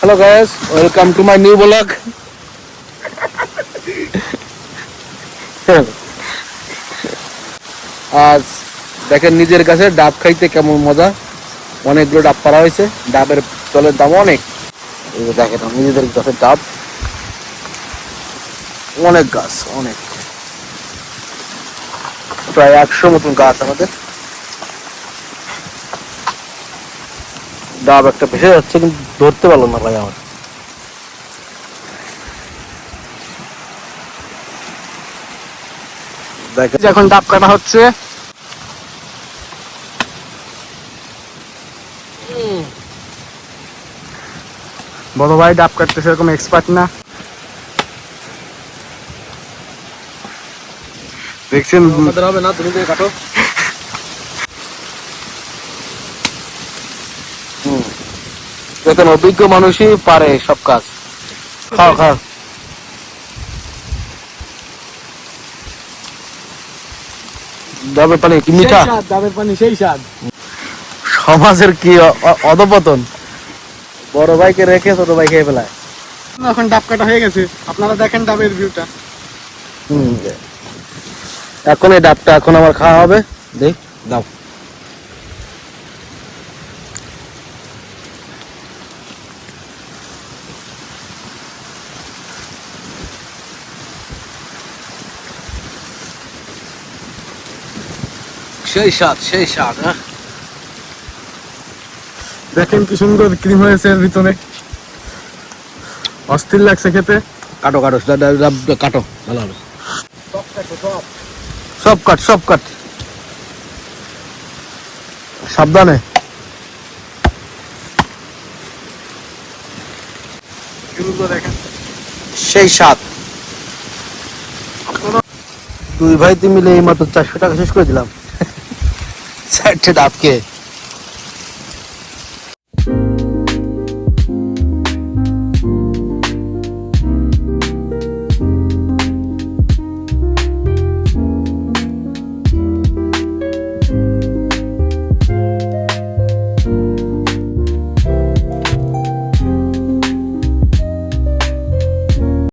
Hello guys, welcome to my new vlog. আজ দেখেন নিজের কাছে ডাব খাইতে কেমন মজা। অনেকগুলো ডাব পাড়া হয়েছে, ডাবের চলের দাম অনেক। এই যে দেখেন নিজেদের গাছের ডাব, অনেক গাছ, অনেক, প্রায় 100 মতন গাছ আমাদের। ডাব একটা ভেসে যাচ্ছে কিন্তু ধরতে পারলাম না ভাই আমার। এখন ডাব কাটা হচ্ছে। বড় ভাই ডাব কাটতে সেরকম এক্সপার্ট না, দেখছেন হবে না, তুমি কাটো। দেখেন অভিজ্ঞ মানুষই পারে সব কাজ। খাও খাও। ডাবের পানি কি মিঠা? ডাবের পানি সেই স্বাদ। সমাজের কি অধপতন, বড় ভাইকে রেখে ছোট ভাই খেয়ে ফেলায়। এখন ডাব কাটা হয়ে গেছে, আপনারা দেখেন ডাবের ভিউটা। এখন এই ডাবটা এখন আমার খাওয়া হবে। দেখ দাও। সেই স্বাদ, সেই স্বাদ। দেখেন কি সুন্দর ক্রিম হয়েছে এর ভিতরে, অস্থির লাগছে খেতে। কাটো কাটো কাটো, ভালো হবে। সব কাট, সব কাট, সাবধানে। দেখেন সেই স্বাদ। দুই ভাই মিলে এই মাত্র 400 টাকা শেষ করে দিলাম 4টে ডাব খেয়ে।